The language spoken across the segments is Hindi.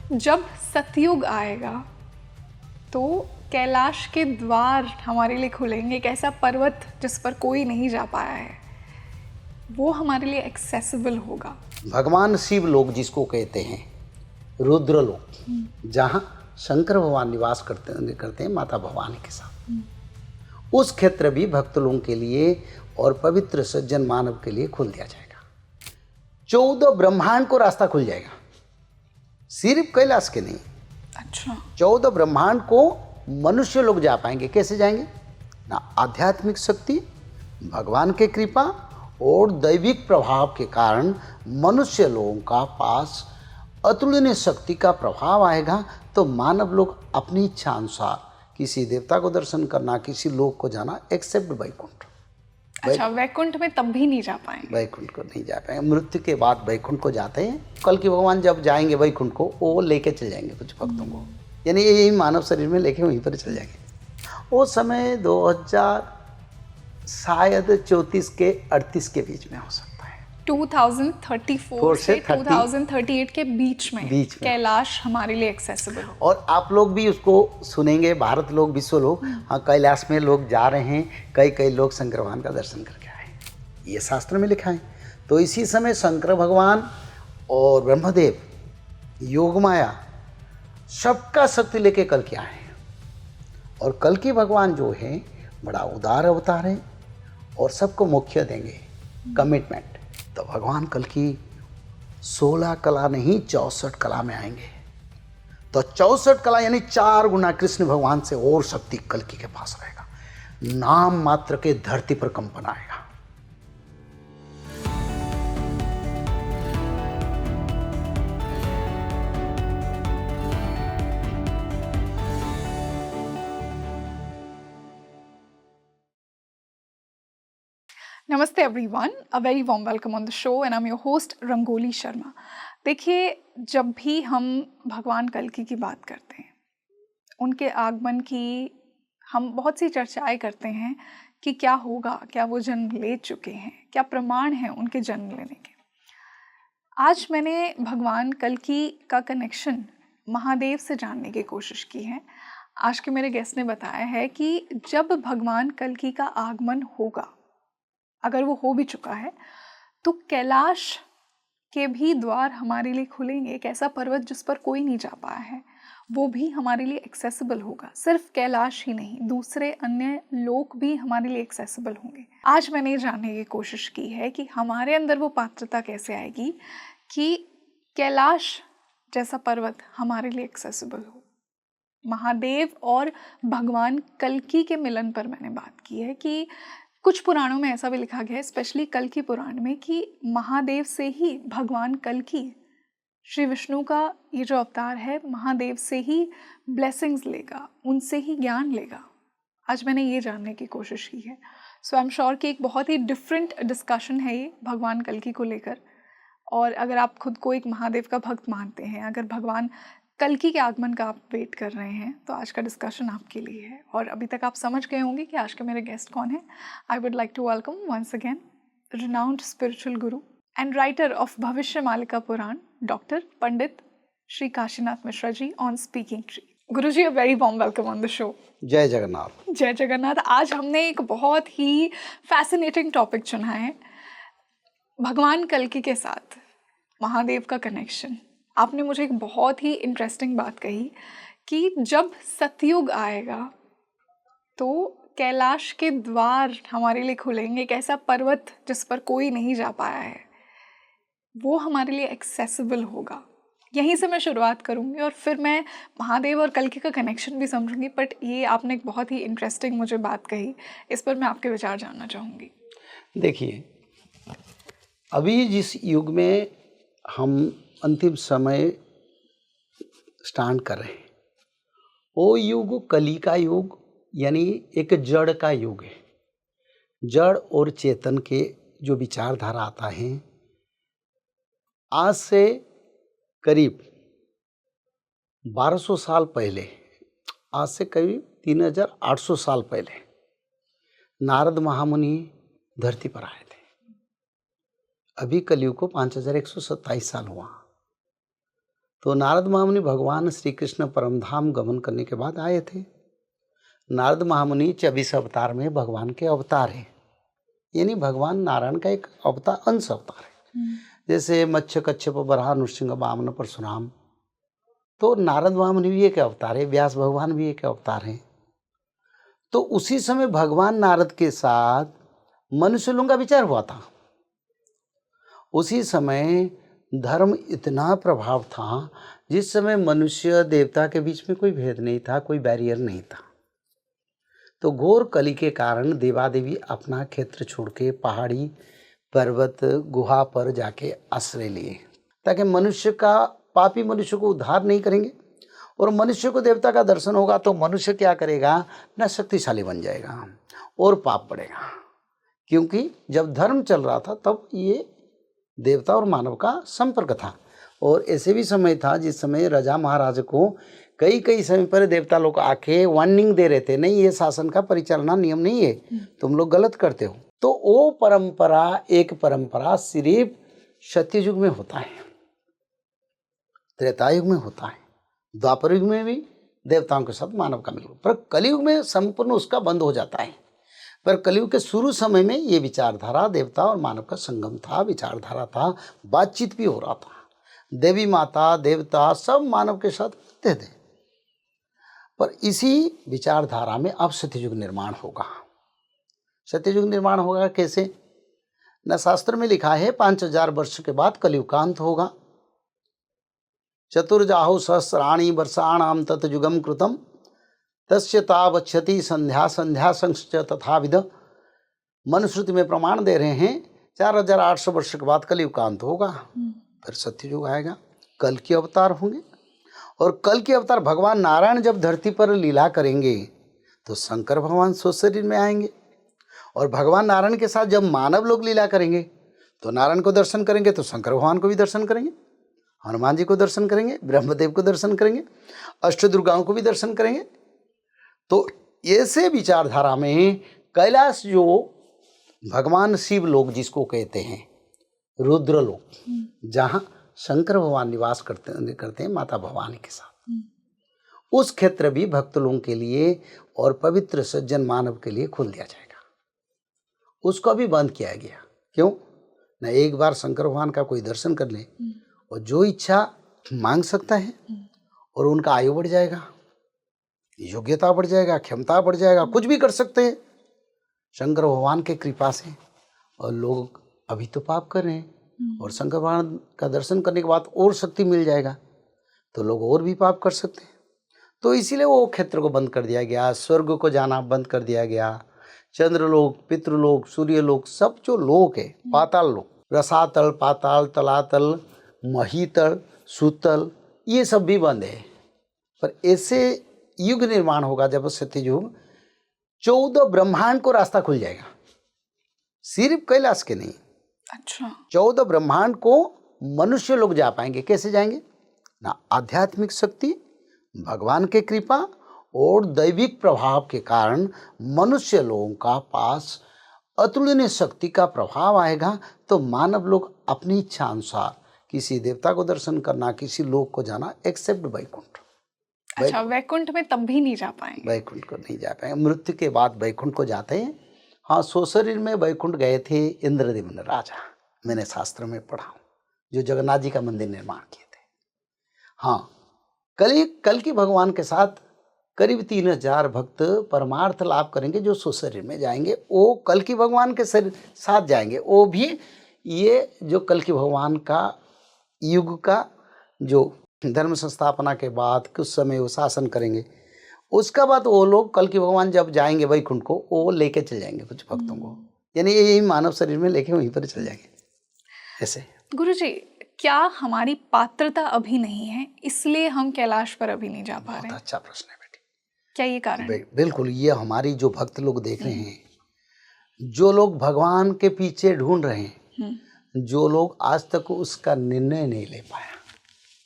जब सतयुग आएगा तो कैलाश के द्वार हमारे लिए खुलेंगे। एक ऐसा पर्वत जिस पर कोई नहीं जा पाया है, वो हमारे लिए एक्सेसिबल होगा। भगवान शिव लोग जिसको कहते हैं रुद्र लोग, जहाँ शंकर भगवान निवास करते हैं माता भवानी के साथ, उस क्षेत्र भी भक्त लोगों के लिए और पवित्र सज्जन मानव के लिए खोल दिया जाएगा। 14 ब्रह्मांड को रास्ता खुल जाएगा, सिर्फ कैलाश के नहीं। अच्छा। 14 ब्रह्मांड को मनुष्य लोग जा पाएंगे। कैसे जाएंगे? ना आध्यात्मिक शक्ति, भगवान के कृपा और दैविक प्रभाव के कारण मनुष्य लोगों का पास अतुलनीय शक्ति का प्रभाव आएगा। तो मानव लोग अपनी इच्छा अनुसार किसी देवता को दर्शन करना, किसी लोक को जाना, एक्सेप्ट वैकुंठ। अच्छा, वैकुंठ में तब भी नहीं जा पाएंगे? वैकुंठ को नहीं जा पाएंगे। मृत्यु के बाद वैकुंठ को जाते हैं। कल की भगवान जब जाएंगे वैकुंठ को, वो लेके चल जाएंगे कुछ भक्तों को, यानी यही मानव शरीर में लेके वहीं पर चल जाएंगे। वो समय 2000 शायद 34 के 38 के बीच में हो सकता है। 2034 से 2038 के बीच में कैलाश हमारे लिए एक्सेसिबल हो। और आप लोग भी उसको सुनेंगे, भारत लोग, विश्व लोग, हाँ कैलाश में लोग जा रहे हैं। कई लोग शंकर भगवान का दर्शन करके आए, ये शास्त्र में लिखा है। तो इसी समय शंकर भगवान और ब्रह्मदेव, योग माया, सबका शक्ति लेके कल के आए हैं। और कल की भगवान जो है बड़ा उदार अवतार है और सबको मोक्ष देंगे, कमिटमेंट। तो भगवान कल की 16 कला नहीं 64 कला में आएंगे। तो 64 कला यानी 4 गुना कृष्ण भगवान से और शक्ति कल्कि के पास रहेगा। नाम मात्र के धरती पर कंपन आएगा। नमस्ते everyone, a very warm welcome on the show and I am your host rangoli Sharma. देखिए, जब भी हम भगवान कल्कि की बात करते हैं, उनके आगमन की हम बहुत सी चर्चाएं करते हैं कि क्या होगा, क्या वो जन्म ले चुके हैं, क्या प्रमाण हैं उनके जन्म लेने के। आज मैंने भगवान कल्कि का कनेक्शन महादेव से जानने की कोशिश की है। आज के मेरे गेस्ट ने बताया है कि जब भगवान कल्कि का आगमन होगा, अगर वो हो भी चुका है, तो कैलाश के भी द्वार हमारे लिए खुलेंगे। एक ऐसा पर्वत जिस पर कोई नहीं जा पाया है, वो भी हमारे लिए एक्सेसिबल होगा। सिर्फ कैलाश ही नहीं, दूसरे अन्य लोक भी हमारे लिए एक्सेसिबल होंगे। आज मैंने ये जानने की कोशिश की है कि हमारे अंदर वो पात्रता कैसे आएगी कि कैलाश जैसा पर्वत हमारे लिए एक्सेसिबल हो। महादेव और भगवान कल्कि के मिलन पर मैंने बात की है कि कुछ पुराणों में ऐसा भी लिखा गया है, स्पेशली कल्कि पुराण में, कि महादेव से ही भगवान कल्कि, श्री विष्णु का ये जो अवतार है, महादेव से ही ब्लेसिंग्स लेगा, उनसे ही ज्ञान लेगा। आज मैंने ये जानने की कोशिश की है। सो आई एम श्योर कि एक बहुत ही डिफरेंट डिस्कशन है ये भगवान कल्कि को लेकर। और अगर आप खुद को एक महादेव का भक्त मानते हैं, अगर भगवान कल्कि के आगमन का आप वेट कर रहे हैं, तो आज का डिस्कशन आपके लिए है। और अभी तक आप समझ गए होंगे कि आज के मेरे गेस्ट कौन हैं। I would like to welcome once again renowned spiritual guru and writer of Bhavishya Malika Puran, doctor Pandit Shri Kashinath Mishra ji on speaking tree. Guru ji, a very warm welcome on the show. जय जगन्नाथ। जय जगन्नाथ। आज हमने एक बहुत ही फैसिनेटिंग टॉपिक चुना है, भगवान कल्कि के साथ महादेव का कनेक्शन। आपने मुझे एक बहुत ही इंटरेस्टिंग बात कही कि जब सतयुग आएगा तो कैलाश के द्वार हमारे लिए खुलेंगे। एक ऐसा पर्वत जिस पर कोई नहीं जा पाया है, वो हमारे लिए एक्सेसिबल होगा। यहीं से मैं शुरुआत करूँगी और फिर मैं महादेव और कल्कि का कनेक्शन भी समझूंगी। बट ये आपने एक बहुत ही इंटरेस्टिंग मुझे बात कही, इस पर मैं आपके विचार जानना चाहूँगी। देखिए, अभी जिस युग में हम अंतिम समय स्टार्ट कर रहे हैं, वो युग कली का युग, यानी एक जड़ का युग है। जड़ और चेतन के जो विचारधारा आता है, आज से करीब 1200 साल पहले, आज से करीब 3800 साल पहले नारद महामुनि धरती पर आए थे। अभी कलयुग को 5127 साल हुआ। तो नारद महामुनि भगवान श्री कृष्ण परमधाम गमन करने के बाद आए थे। नारद महामुनि 24 अवतार में भगवान के अवतार हैं, यानी भगवान नारायण का एक अवतार, अंश अवतार है। जैसे मत्स्य, कच्छप, बराह, नृसिंह, वामन, परशुराम, तो नारद महामुनि भी एक अवतार है, व्यास भगवान भी एक अवतार हैं। तो उसी समय भगवान नारद के साथ मनुष्य लोगों का विचार हुआ था। उसी समय धर्म इतना प्रभाव था, जिस समय मनुष्य देवता के बीच में कोई भेद नहीं था, कोई बैरियर नहीं था। तो घोर कली के कारण देवादेवी अपना क्षेत्र छोड़ के पहाड़ी, पर्वत, गुहा पर जाके आश्रय लिए, ताकि मनुष्य का, पापी मनुष्य को उद्धार नहीं करेंगे। और मनुष्य को देवता का दर्शन होगा तो मनुष्य क्या करेगा, ना शक्तिशाली बन जाएगा और पाप बढ़ेगा। क्योंकि जब धर्म चल रहा था तब ये देवता और मानव का संपर्क था। और ऐसे भी समय था जिस समय राजा महाराज को कई समय पर देवता लोग आके वार्निंग दे रहे थे, नहीं ये शासन का परिचालना नियम नहीं है, तुम लोग गलत करते हो। तो वो परंपरा, एक परंपरा सिर्फ सत्ययुग में होता है, त्रेता युग में होता है, द्वापर युग में भी देवताओं के साथ मानव का मिलना, पर कलयुग में संपूर्ण उसका बंद हो जाता है। पर कलयुग के शुरू समय में ये विचारधारा देवता और मानव का संगम था, विचारधारा था, बातचीत भी हो रहा था। देवी माता, देवता सब मानव के साथ मिलते थे। पर इसी विचारधारा में अब सत्ययुग निर्माण होगा। सत्ययुग निर्माण होगा कैसे? न शास्त्र में लिखा है 5000 वर्ष के बाद कलयुग का अंत होगा। चतुर्जाहु सहस्राणि वर्षाणाम ततयुगम कृतम तस्य तावच्छति संध्या संध्या संश्च तथाविध। मनुस्मृति में प्रमाण दे रहे हैं 4800 वर्ष के बाद कलयुग का अंत होगा, फिर सत्ययुग आएगा, कल के अवतार होंगे। और कल के अवतार भगवान नारायण जब धरती पर लीला करेंगे तो शंकर भगवान स्व शरीर में आएंगे। और भगवान नारायण के साथ जब मानव लोग लीला करेंगे तो नारायण को दर्शन करेंगे तो शंकर भगवान को भी दर्शन करेंगे, हनुमान जी को दर्शन करेंगे, ब्रह्मदेव को दर्शन करेंगे, अष्टदुर्गाओं को भी दर्शन करेंगे। तो ऐसे विचारधारा में कैलाश, जो भगवान शिव लोग जिसको कहते हैं, रुद्र लोग, जहाँ शंकर भगवान निवास करते हैं माता भवानी के साथ, उस क्षेत्र भी भक्त लोगों के लिए और पवित्र सज्जन मानव के लिए खोल दिया जाएगा। उसको भी बंद किया गया। क्यों? न एक बार शंकर भगवान का कोई दर्शन कर ले और जो इच्छा मांग सकता है, और उनका आयु बढ़ जाएगा, योग्यता बढ़ जाएगा, क्षमता बढ़ जाएगा, कुछ भी कर सकते हैं शंकर भगवान के कृपा से। और लोग अभी तो पाप कर रहे हैं, और शंकर भगवान का दर्शन करने के बाद और शक्ति मिल जाएगा तो लोग और भी पाप कर सकते हैं। तो इसीलिए वो क्षेत्र को बंद कर दिया गया, स्वर्ग को जाना बंद कर दिया गया, चंद्रलोक, पितृलोक, सूर्यलोक, सब जो लोक है, पाताल लोक, रसातल, पाताल, तलातल, महीतल, सुतल, ये सब भी बंद है। पर ऐसे युग निर्माण होगा जब सत्ययुग, 14 ब्रह्मांड को रास्ता खुल जाएगा, सिर्फ कैलाश के नहीं। अच्छा। 14 ब्रह्मांड को मनुष्य लोग जा पाएंगे। कैसे जाएंगे? ना आध्यात्मिक शक्ति, भगवान के कृपा और दैविक प्रभाव के कारण मनुष्य लोगों का पास अतुलनीय शक्ति का प्रभाव आएगा। तो मानव लोग अपनी इच्छा अनुसार किसी देवता को दर्शन करना, किसी लोक को जाना, एक्सेप्ट वैकुंठ। अच्छा, वैकुंठ में तब भी नहीं जा पाएंगे? वैकुंठ को नहीं जा पाएंगे, मृत्यु के बाद वैकुंठ को जाते हैं। हाँ, स्वशरीर में वैकुंठ गए थे इंद्रदेव राजा, मैंने शास्त्र में पढ़ा, जो जगन्नाथ जी का मंदिर निर्माण किए थे। हाँ, कल की भगवान के साथ करीब 3000 भक्त परमार्थ लाभ करेंगे, जो स्वशरीर में जाएंगे, वो कल की भगवान के साथ जाएंगे। वो भी ये जो कल की भगवान का युग का जो धर्म संस्थापना के बाद कुछ समय वो शासन करेंगे, उसका बाद वो लोग कल की भगवान जब जाएंगे वैकुंठ को, वो लेके चल जाएंगे कुछ भक्तों को, यानी यही मानव शरीर में लेके वहीं पर चल जाएंगे। ऐसे गुरुजी, क्या हमारी पात्रता अभी नहीं है इसलिए हम कैलाश पर अभी नहीं जा पा रहे? बहुत अच्छा प्रश्न है बेटी। क्या ये कारण है? बिल्कुल, ये हमारी जो भक्त लोग देख रहे हैं, जो लोग भगवान के पीछे ढूंढ रहे हैं, जो लोग आज तक उसका निर्णय नहीं ले पाया,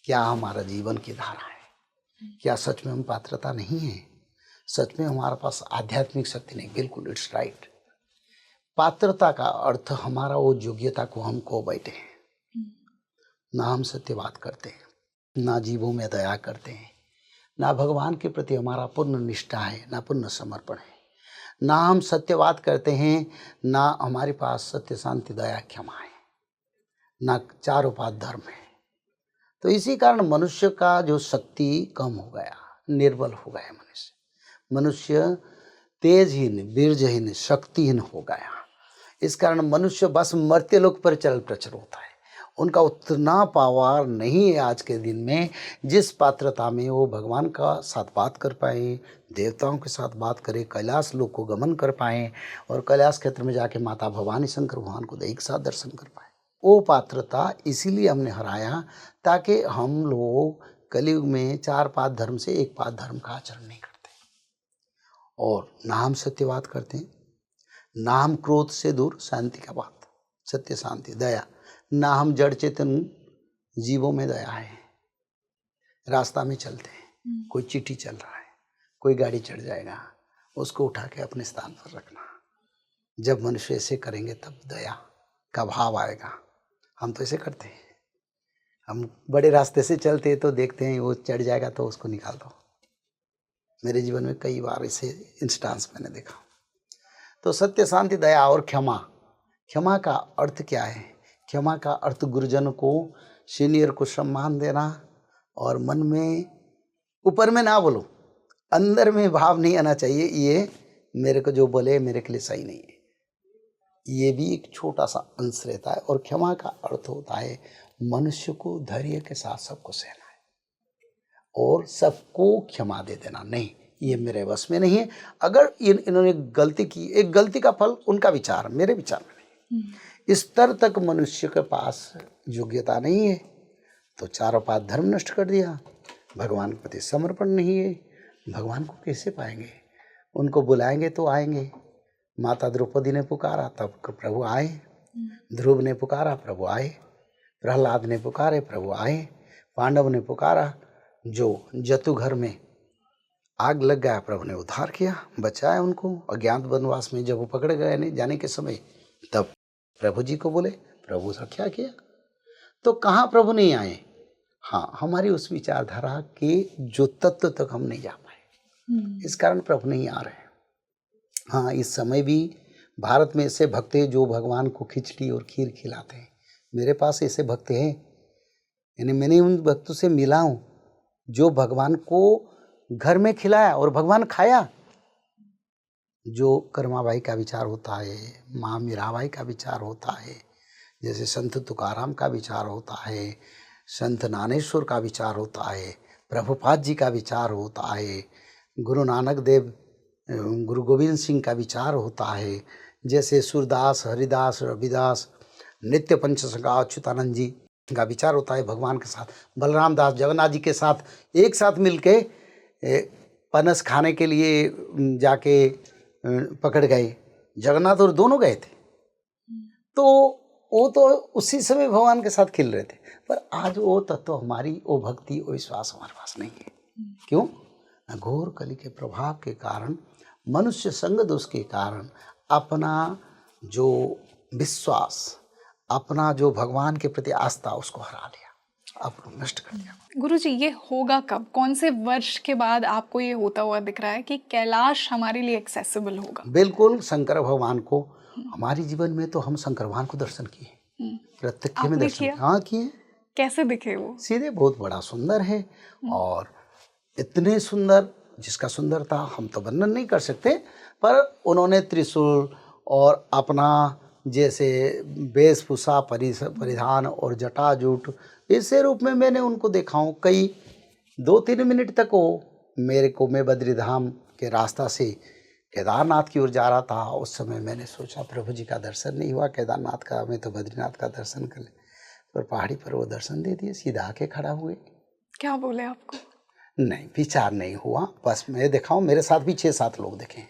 क्या हमारा जीवन की धारा है, क्या सच में हम पात्रता नहीं है, सच में हमारे पास आध्यात्मिक शक्ति नहीं? बिल्कुल, इट्स राइट। पात्रता का अर्थ हमारा वो योग्यता को हम खो बैठे हैं, ना हम सत्य बात करते हैं। ना जीवों में दया करते हैं, ना भगवान के प्रति हमारा पूर्ण निष्ठा है, ना पूर्ण समर्पण है, ना हम सत्यवाद करते हैं, ना हमारे पास सत्य शांति दया क्षमा है, ना चार उपात धर्म है। तो इसी कारण मनुष्य का जो शक्ति कम हो गया, निर्बल हो गया। मनुष्य तेजहीन, बीर्जहीन, शक्तिहीन हो गया। इस कारण मनुष्य बस मर्त्य लोक पर चल प्रचर होता है। उनका उतना पावर नहीं है आज के दिन में जिस पात्रता में वो भगवान का साथ बात कर पाए, देवताओं के साथ बात करें, कैलाश लोक को गमन कर पाएँ और कैलाश क्षेत्र में जाके माता भवानी शंकर भगवान को एक साथ दर्शन कर पाए। वो पात्रता इसीलिए हमने हराया ताकि हम लोग कलयुग में चार पात धर्म से एक पात धर्म का आचरण नहीं करते और ना हम सत्यवाद करते हैं, ना हम क्रोध से दूर शांति का बात, सत्य शांति दया, ना हम जड़ चेतन जीवों में दया है। रास्ता में चलते हैं, कोई चिट्ठी चल रहा है, कोई गाड़ी चढ़ जाएगा, उसको उठा के अपने स्थान पर रखना। जब मनुष्य ऐसे करेंगे तब दया का भाव आएगा। हम तो ऐसे करते हैं, हम बड़े रास्ते से चलते हैं तो देखते हैं वो चढ़ जाएगा तो उसको निकाल दो। मेरे जीवन में कई बार ऐसे इंस्टांस मैंने देखा। तो सत्य शांति दया और क्षमा। क्षमा का अर्थ क्या है? क्षमा का अर्थ गुरुजन को, सीनियर को सम्मान देना और मन में, ऊपर में ना बोलो, अंदर में भाव नहीं आना चाहिए ये मेरे को जो बोले मेरे के लिए सही नहीं है। ये भी एक छोटा सा अंश रहता है। और क्षमा का अर्थ होता है मनुष्य को धैर्य के साथ सबको सहना है और सबको क्षमा दे देना। नहीं, ये मेरे बस में नहीं है। अगर इन्होंने गलती की, एक गलती का फल उनका विचार, मेरे विचार में नहीं। इस स्तर तक मनुष्य के पास योग्यता नहीं है तो चारों पात धर्म नष्ट कर दिया। भगवान के प्रति समर्पण नहीं है, भगवान को कैसे पाएंगे? उनको बुलाएंगे तो आएंगे। माता द्रौपदी ने पुकारा तब प्रभु आए, ध्रुव ने पुकारा प्रभु आए, प्रहलाद ने पुकारे प्रभु आए, पांडव ने पुकारा, जो जतु घर में आग लग गया प्रभु ने उद्धार किया, बचाया उनको। अज्ञात वनवास में जब वो पकड़े गए नहीं जाने के समय तब प्रभु जी को बोले, प्रभु रक्षा किया। तो कहाँ प्रभु नहीं आए? हाँ, हमारी उस विचारधारा के जो तत्व तक हम नहीं जा पाए, इस कारण प्रभु नहीं आ रहे। हाँ, इस समय भी भारत में ऐसे भक्त हैं जो भगवान को खिचड़ी और खीर खिलाते हैं। मेरे पास ऐसे भक्त हैं, यानी मैंने उन भक्तों से मिला हूँ जो भगवान को घर में खिलाया और भगवान खाया। जो कर्माबाई का विचार होता है, माँ मीराबाई का विचार होता है, जैसे संत तुकाराम का विचार होता है, संत नानेश्वर का विचार होता है, प्रभुपाद जी का विचार होता है, गुरु नानक देव, गुरु गोविंद सिंह का विचार होता है, जैसे सूरदास, हरिदास, रविदास, नित्य पंचसखा अच्युतानंद जी का विचार होता है भगवान के साथ। बलराम दास जगन्नाथ जी के साथ एक साथ मिलके पनस खाने के लिए जाके पकड़ गए, जगन्नाथ और दोनों गए थे। तो वो तो उसी समय भगवान के साथ खिल रहे थे। पर आज वो तत्व, हमारी वो भक्ति, वो विश्वास हमारे पास नहीं है। क्यों? घोर कली के प्रभाव के कारण, मनुष्य संग दोष के कारण अपना जो विश्वास, अपना जो भगवान के प्रति आस्था, उसको हरा लिया, अपना नष्ट कर दिया। गुरुजी, ये होगा कब? कौन से वर्ष के बाद आपको ये होता हुआ दिख रहा है कि कैलाश हमारे लिए एक्सेसिबल होगा? बिल्कुल, शंकर भगवान को हमारे जीवन में, तो हम शंकर भगवान को दर्शन किए, प्रत्यक्ष में दर्शन। हाँ, किए। कैसे दिखे वो? सीधे बहुत बड़ा सुंदर है और इतने सुंदर, जिसका सुंदरता हम तो वर्णन नहीं कर सकते। पर उन्होंने त्रिशूल और अपना जैसे वेशभूषा परिधान और जटाजूट, ऐसे रूप में मैंने उनको देखा हूँ। कई 2-3 मिनट तक वो मेरे को, मैं बद्रीधाम के रास्ता से केदारनाथ की ओर जा रहा था, उस समय मैंने सोचा प्रभु जी का दर्शन नहीं हुआ केदारनाथ का, मैं तो बद्रीनाथ का दर्शन कर ले। पर पहाड़ी पर वो दर्शन दे दिए, सीधा आके खड़ा हुए। क्या बोले आपको? नहीं, विचार नहीं हुआ, बस मैं देखा हूँ। मेरे साथ भी 6-7 लोग देखे।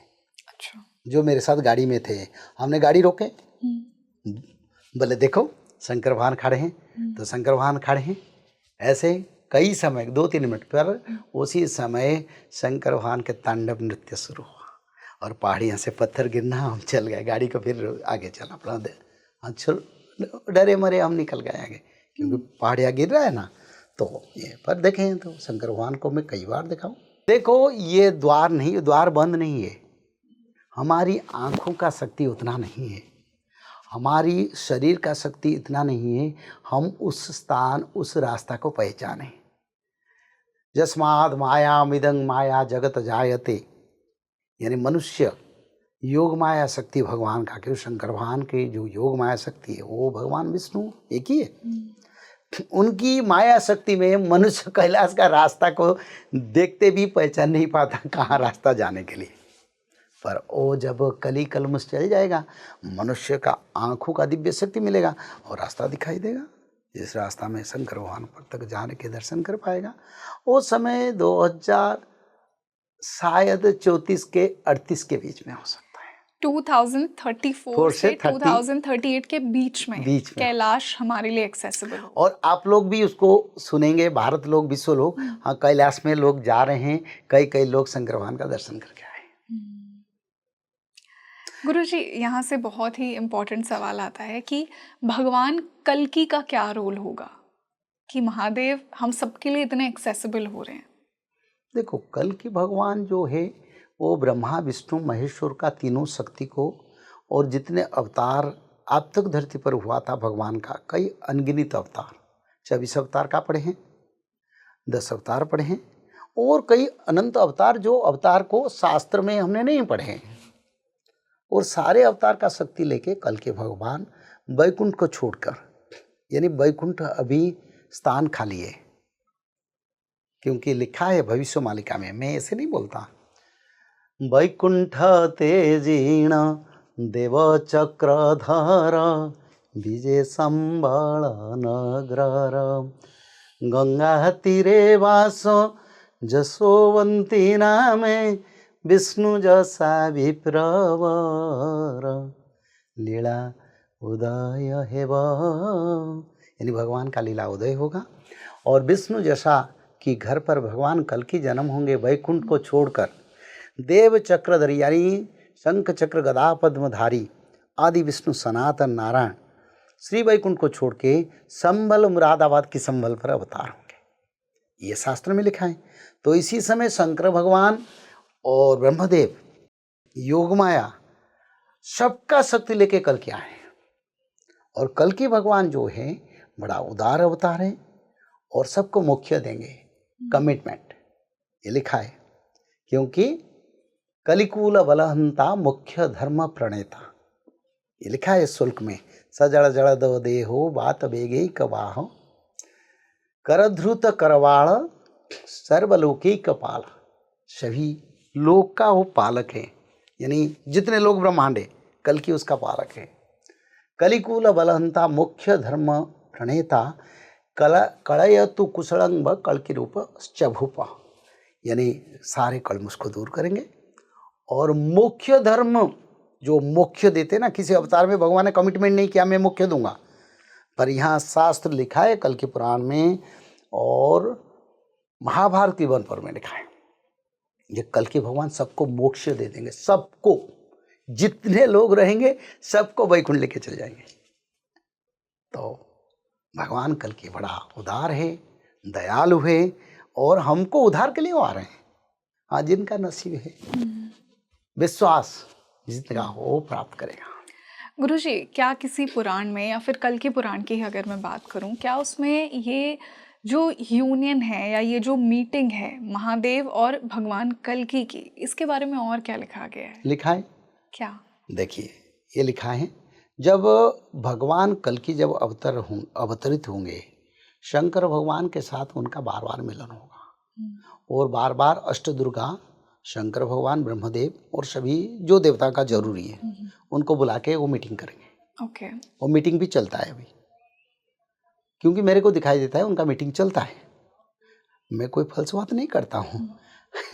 अच्छा। जो मेरे साथ गाड़ी में थे, हमने गाड़ी रोके, बोले देखो शंकर भगवान खड़े हैं, तो शंकर भगवान खड़े हैं। ऐसे कई समय, 2-3 मिनट पर, उसी समय शंकर भगवान के तांडव नृत्य शुरू हुआ और पहाड़ियाँ से पत्थर गिरना, हम चल गए। गाड़ी को फिर आगे चलना पड़ा, डरे मरे हम निकल गए आगे, क्योंकि पहाड़ियाँ गिर रहा है ना। तो ये पर देखें तो शंकर भगवान को मैं कई बार देखा हूँ। देखो ये द्वार नहीं, द्वार बंद नहीं है, हमारी आँखों का शक्ति उतना नहीं है, हमारी शरीर का शक्ति इतना नहीं है, हम उस स्थान उस रास्ता को पहचानें। जस्माद माया मिदंग माया जगत जायते, यानी मनुष्य योग माया शक्ति भगवान का, क्यों शंकर भगवान के जो योग माया शक्ति है वो भगवान विष्णु एक ही है। उनकी माया शक्ति में मनुष्य कैलाश का रास्ता को देखते भी पहचान नहीं पाता कहाँ रास्ता जाने के लिए। पर वो जब कली कलमुश चल जाएगा, मनुष्य का आँखों का दिव्य शक्ति मिलेगा और रास्ता दिखाई देगा, जिस रास्ता में शंकर भगवान तक जाने के दर्शन कर पाएगा। वो समय 2000 शायद 34 के 38 के बीच में हो सकता है, 2034 से 2038 के बीच में कैलाश हमारे लिए एक्सेसिबल हो। और आप लोग भी उसको सुनेंगे, भारत लोग, विश्व लोग, हाँ कैलाश में लोग जा रहे हैं, कई लोग शंकर भगवान का दर्शन करके आए। गुरुजी, यहाँ से बहुत ही इम्पोर्टेंट सवाल आता है कि भगवान कल्कि का क्या रोल होगा कि महादेव हम सबके लिए इतने एक्सेसिबल हो रहे हैं। देखो कल्कि भगवान जो है वो ब्रह्मा विष्णु महेश्वर का तीनों शक्ति को, और जितने अवतार अब तक धरती पर हुआ था भगवान का, कई अनगिनत अवतार, 24 अवतार का पढ़े हैं, 10 अवतार पढ़े हैं, और कई अनंत अवतार जो अवतार को शास्त्र में हमने नहीं पढ़े हैं। और सारे अवतार का शक्ति लेके कल्कि भगवान वैकुंठ को छोड़कर, यानी वैकुंठ अभी स्थान खाली है, क्योंकि लिखा है भविष्य मालिका में, मैं ऐसे नहीं बोलता, वैकुंठ तेजीण देव चक्रधर विजय संबल नगर गंगा तीरे वास जसोवंती नामे विष्णु जसा विप्रवर लीला उदय हेव, यानी भगवान का लीला उदय होगा। और विष्णु जैसा कि घर पर भगवान कल्कि जन्म होंगे वैकुंठ को छोड़कर, देव चक्रधरी यानी शंख चक्र गदा पद्मधारी आदि विष्णु सनातन नारायण श्री वैकुंठ को छोड़ के संबल मुरादाबाद की संबल पर अवतार होंगे, ये शास्त्र में लिखा है। तो इसी समय शंकर भगवान और ब्रह्मदेव योग माया सबका शक्ति लेके कल्कि आए, और कल्कि भगवान जो है बड़ा उदार अवतार है और सबको मोक्ष देंगे, कमिटमेंट, ये लिखा है। क्योंकि कलिकूल बलहंता मुख्य धर्म प्रणेता, ये लिखा है शुल्क में, सजड़ जड़ दो देहो बात बेगे कबाह करध्रुत करवाड़ सर्वलोकी कपाल, सभी लोक का वो पालक है, यानी जितने लोग ब्रह्मांड है कल्कि उसका पालक है। कलिकूल बलहंता मुख्य धर्म प्रणेता कलयतु कुशलंग कल्कि रूप चभुप, यानी सारे कलमुश को दूर करेंगे। और मुख्य धर्म जो मोक्ष देते ना, किसी अवतार में भगवान ने कमिटमेंट नहीं किया मैं मोक्ष दूंगा, पर यहाँ शास्त्र लिखा है कल्कि पुराण में और महाभारत की वन पर में लिखा है, ये कल्कि भगवान सबको मोक्ष दे देंगे, सबको, जितने लोग रहेंगे सबको वैकुंठ लेके चले जाएंगे। तो भगवान कल्कि बड़ा उदार है, दयालु है, और हमको उद्धार के लिए वो आ रहे हैं। हाँ, जिनका नसीब है, विश्वास जितना हो प्राप्त करेगा। गुरुजी, क्या किसी पुराण में या फिर कल्कि पुराण की अगर मैं बात करूं, क्या उसमें ये जो यूनियन है या ये जो मीटिंग है महादेव और भगवान कल्कि की, इसके बारे में और क्या लिखा गया है? लिखा है क्या? देखिए, ये लिखा है, जब भगवान कल्कि जब अवतरित होंगे, शंकर भगवान के साथ उनका बार बार मिलन होगा, और बार बार अष्टदुर्गा, शंकर भगवान, ब्रह्मदेव और सभी जो देवता का जरूरी है उनको बुला के वो मीटिंग करेंगे। ओके। वो मीटिंग भी चलता है अभी, क्योंकि मेरे को दिखाई देता है उनका मीटिंग चलता है, मैं कोई फल्स बात नहीं करता हूँ।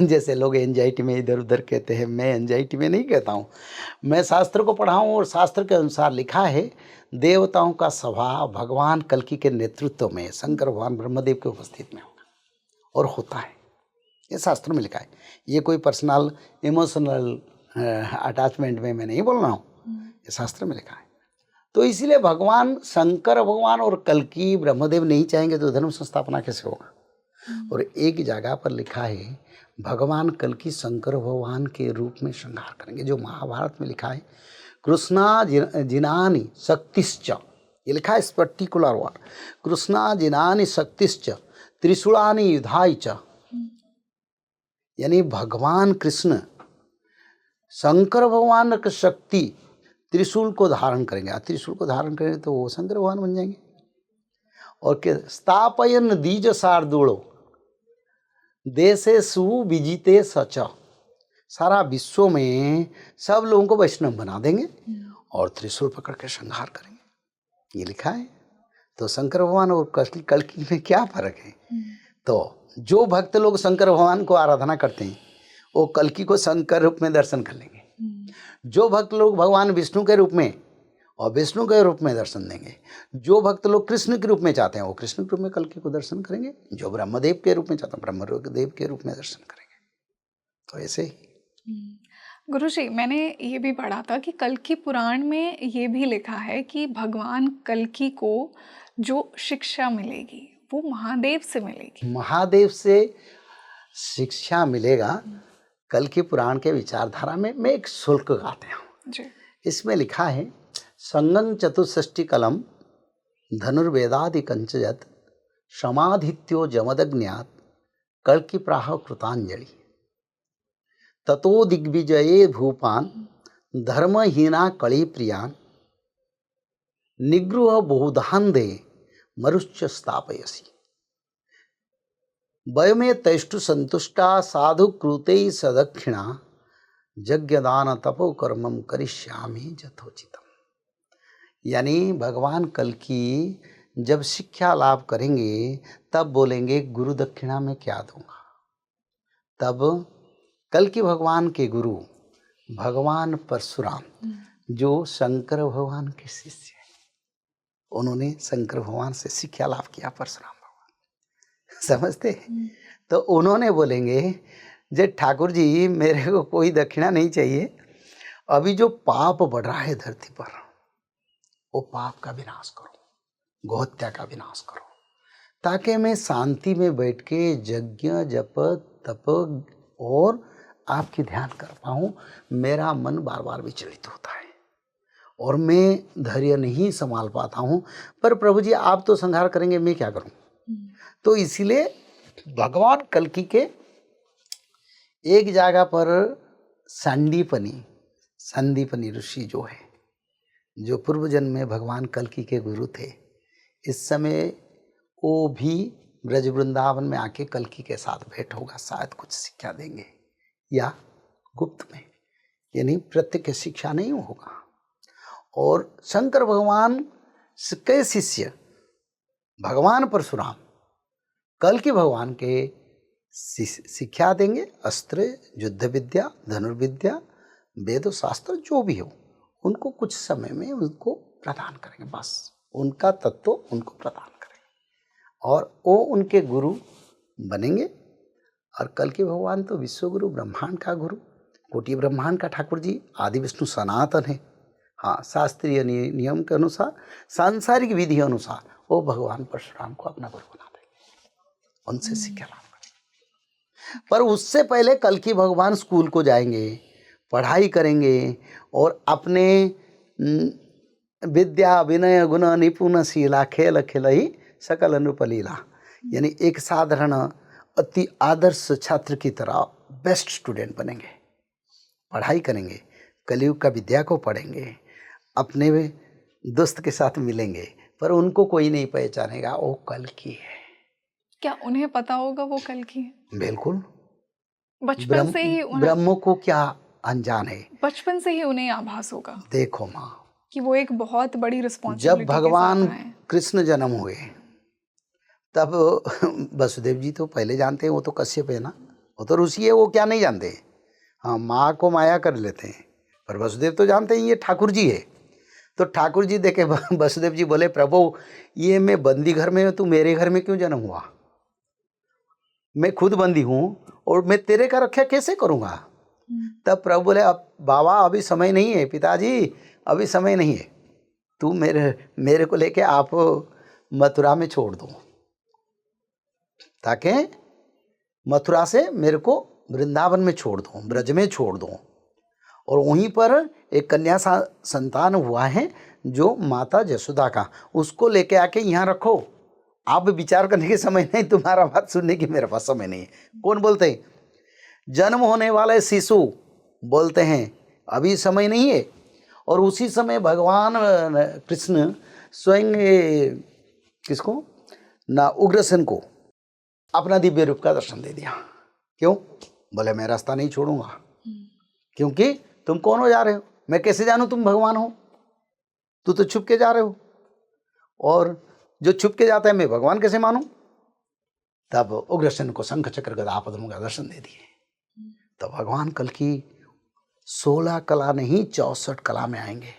जैसे लोग एंजाइटी में इधर उधर कहते हैं, मैं एंजाइटी में नहीं कहता हूँ, मैं शास्त्र को पढ़ा हूँ और शास्त्र के अनुसार लिखा है, देवताओं का सभा भगवान कल्कि के नेतृत्व में शंकर भगवान ब्रह्मदेव के उपस्थित में होगा और होता है, ये शास्त्र में लिखा है। ये कोई पर्सनल इमोशनल अटैचमेंट में मैं नहीं बोल रहा हूँ, ये शास्त्र में लिखा है। तो इसीलिए भगवान शंकर भगवान और कल्कि ब्रह्मदेव नहीं चाहेंगे तो धर्म संस्थापना कैसे होगा। और एक जगह पर लिखा है भगवान कल्कि शंकर भगवान के रूप में श्रृंगार करेंगे, जो महाभारत में लिखा है कृष्णा जिनानि शक्तिश्च, ये लिखा है इस पर्टिकुलर वर्ड, कृष्णा जिनानि शक्तिश्च त्रिशूलानि युधाय च, यानी भगवान कृष्ण शंकर भगवान की शक्ति त्रिशूल को धारण करेंगे। त्रिशूल को धारण करेंगे तो वो शंकर भगवान बन जाएंगे। और के स्थापयन दीज शार्दूलो देशे सुविजिते सच, सारा विश्व में सब लोगों को वैष्णव बना देंगे और त्रिशूल पकड़ के संहार करेंगे, ये लिखा है। तो शंकर भगवान और कल्कि में क्या फर्क है। तो जो भक्त लोग शंकर भगवान को आराधना करते हैं वो कल्कि को शंकर रूप में दर्शन कर लेंगे। जो भक्त लोग भगवान विष्णु के रूप में और विष्णु के रूप में दर्शन देंगे, जो भक्त लोग कृष्ण के रूप में चाहते हैं वो कृष्ण के रूप में कल्कि को दर्शन करेंगे, जो ब्रह्मदेव के रूप में चाहते हैं ब्रह्मदेव के रूप में दर्शन करेंगे। तो ऐसे ही गुरुजी, मैंने ये भी पढ़ा था कि कल्कि पुराण में ये भी लिखा है कि भगवान कल्कि को जो शिक्षा मिलेगी वो महादेव से मिलेगी। महादेव से शिक्षा मिलेगा। कल्कि पुराण के विचारधारा में मैं एक शुल्क गाते हूँ जी। इसमें लिखा है संगं चतुष्षष्टि कलम धनुर्वेदादि कंचजत समाधित्यो जमदग्न्यात कल्कि प्राह कृतांजलि ततो दिग्विजये भूपान धर्महीना कली प्रियान निगृह बहुधांधे मरुश्च स्थापयसी वयमे तैष्टु संतुष्टा साधु कृते सदक्षिणा यज्ञदान तपो कर्मम करिष्यामि यथोचितम। यानी भगवान कल्कि जब शिक्षा लाभ करेंगे तब बोलेंगे गुरु दक्षिणा में क्या दूंगा। तब कल्कि भगवान के गुरु भगवान परशुराम जो शंकर भगवान के शिष्य हैं, उन्होंने शंकर भगवान से शिक्षा लाभ किया परशुराम भगवान, समझते हैं। तो उन्होंने बोलेंगे जे ठाकुर जी मेरे को कोई दक्षिणा नहीं चाहिए, अभी जो पाप बढ़ रहा है धरती पर वो पाप का विनाश करो, गोहत्या का विनाश करो, ताकि मैं शांति में बैठ के यज्ञ जप तप और आपकी ध्यान कर पाऊँ। मेरा मन बार बार विचलित होता है और मैं धैर्य नहीं संभाल पाता हूँ, पर प्रभु जी आप तो संहार करेंगे, मैं क्या करूँ। तो इसीलिए भगवान कल्कि के एक जगह पर संदीपनी ऋषि जो है, जो पूर्व जन्म में भगवान कल्कि के गुरु थे, इस समय वो भी ब्रज वृंदावन में आके कल्कि के साथ भेंट होगा, शायद कुछ शिक्षा देंगे या गुप्त में, यानी प्रत्यक्ष शिक्षा नहीं होगा। और शंकर भगवान के शिष्य भगवान परशुराम कल्कि भगवान के शिक्षा देंगे, अस्त्र युद्ध विद्या धनुर्विद्या वेद शास्त्र जो भी हो उनको कुछ समय में उनको प्रदान करेंगे, बस उनका तत्व उनको प्रदान करेंगे और वो उनके गुरु बनेंगे। और कल्कि भगवान तो विश्वगुरु ब्रह्मांड का गुरु, कोटि ब्रह्मांड का ठाकुर जी आदि विष्णु सनातन है। हाँ, शास्त्रीय नियम के अनुसार सांसारिक विधि अनुसार वो भगवान परशुराम को अपना गुरु बना देंगे, उनसे शिक्षा लाभ करेंगे। पर उससे पहले कल्कि भगवान स्कूल को जाएंगे, पढ़ाई करेंगे और अपने विद्या विनय गुण निपुणशीला खेल खेलहि सकल अनुपलीला, यानी एक साधारण अति आदर्श छात्र की तरह बेस्ट स्टूडेंट बनेंगे, पढ़ाई करेंगे, कलयुग का विद्या को पढ़ेंगे, अपने दोस्त के साथ मिलेंगे, पर उनको कोई नहीं पहचानेगा वो कल्कि है। क्या उन्हें पता होगा वो कल्कि है? बिल्कुल, बचपन से ही ब्रह्म को क्या अनजान है, बचपन से ही उन्हें आभास होगा। देखो माँ कि वो एक बहुत बड़ी रिस्पॉन्सिबिलिटी जब भगवान कृष्ण जन्म हुए तब वसुदेव जी तो पहले जानते हैं, वो तो कश्यप है ना, वो तो ऋषि है, वो क्या नहीं जानते। हाँ, माँ को माया कर लेते हैं, पर वसुदेव तो जानते हैं ये ठाकुर जी है। तो ठाकुर जी देखे वसुदेव जी बोले प्रभु ये मैं बंदी घर में हूँ, तू मेरे घर में क्यों जन्म हुआ, मैं खुद बंदी हूँ और मैं तेरे का रक्षा कैसे करूँगा। तब प्रभु बोले अब बाबा अभी समय नहीं है, पिताजी अभी समय नहीं है, तू मेरे को लेके आप मथुरा में छोड़ दो, ताकि मथुरा से मेरे को वृंदावन में छोड़ दो, ब्रज में छोड़ दो। और वहीं पर एक कन्या संतान हुआ है जो माता जसोदा का, उसको लेके आके यहाँ रखो। आप विचार करने के समय नहीं, तुम्हारा बात सुनने की मेरे पास समय नहीं है। कौन बोलते हैं? जन्म होने वाले शिशु बोलते हैं अभी समय नहीं है। और उसी समय भगवान कृष्ण स्वयं किसको ना उग्रसेन को अपना दिव्य रूप का दर्शन दे दिया। क्यों? बोले मैं रास्ता नहीं छोड़ूंगा, क्योंकि तुम कौन हो जा रहे हो, मैं कैसे जानूं तुम भगवान हो? तू तो छुप के जा रहे हो, और जो छुप के जाता है मैं भगवान कैसे मानूं? तब उग्रसेन को शंख चक्र गदा पद्म का दर्शन दे दिए। तो भगवान कल की 16 कला नहीं 64 कला में आएंगे।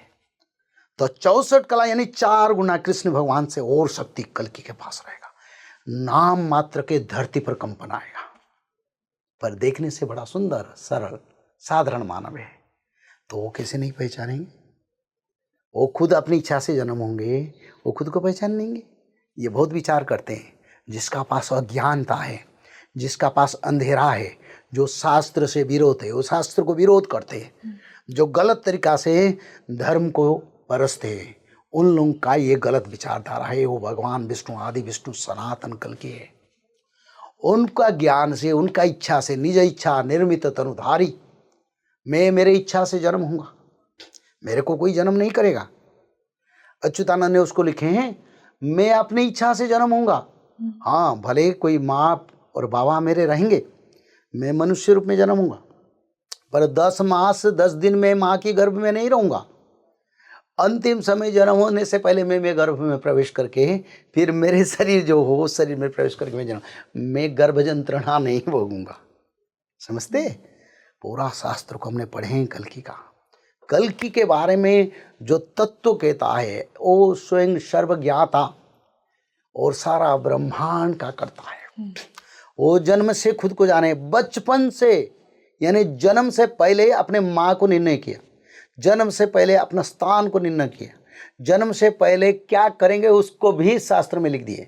तो 64 कला यानी 4 गुना कृष्ण भगवान से और शक्ति कल्कि के पास रहेगा। नाम मात्र के धरती पर कंपन आएगा, पर देखने से बड़ा सुंदर सरल साधारण मानव है। तो वो कैसे नहीं पहचानेंगे? वो खुद अपनी इच्छा से जन्म होंगे, वो खुद को पहचान लेंगे? ये बहुत विचार करते हैं। जिसका पास अज्ञानता है, जिसका पास अंधेरा है, जो शास्त्र से विरोध है, वो शास्त्र को विरोध करते हैं। जो गलत तरीका से धर्म को परसते हैं, उन लोगों का ये गलत विचारधारा है। वो भगवान विष्णु आदि विष्णु सनातन कल्कि है। उनका ज्ञान से, उनका इच्छा से, निज इच्छा निर्मित तनुधारी, मैं मेरे इच्छा से जन्म होऊंगा, मेरे को कोई जन्म नहीं करेगा। अच्युतानंद ने उसको लिखे हैं, मैं अपनी इच्छा से जन्म होऊंगा। हाँ, भले कोई माँ और बाबा मेरे रहेंगे, मैं मनुष्य रूप में जन्म होऊंगा, पर 10 मास 10 दिन में माँ की गर्भ में नहीं रहूंगा। अंतिम समय जन्म होने से पहले मैं गर्भ में प्रवेश करके फिर मेरे शरीर जो हो उस शरीर में प्रवेश करके मैं गर्भ जंत्रणा नहीं भोगूंगा। समझते? पूरा शास्त्र को हमने पढ़े हैं कल्कि का। कल्कि के बारे में जो तत्व कहता है वो स्वयं सर्वज्ञाता और सारा ब्रह्मांड का करता है। वो जन्म से खुद को जाने, बचपन से यानी जन्म से पहले अपने माँ को निर्णय किया, जन्म से पहले अपना स्थान को निर्णय किया, जन्म से पहले क्या करेंगे उसको भी शास्त्र में लिख दिए,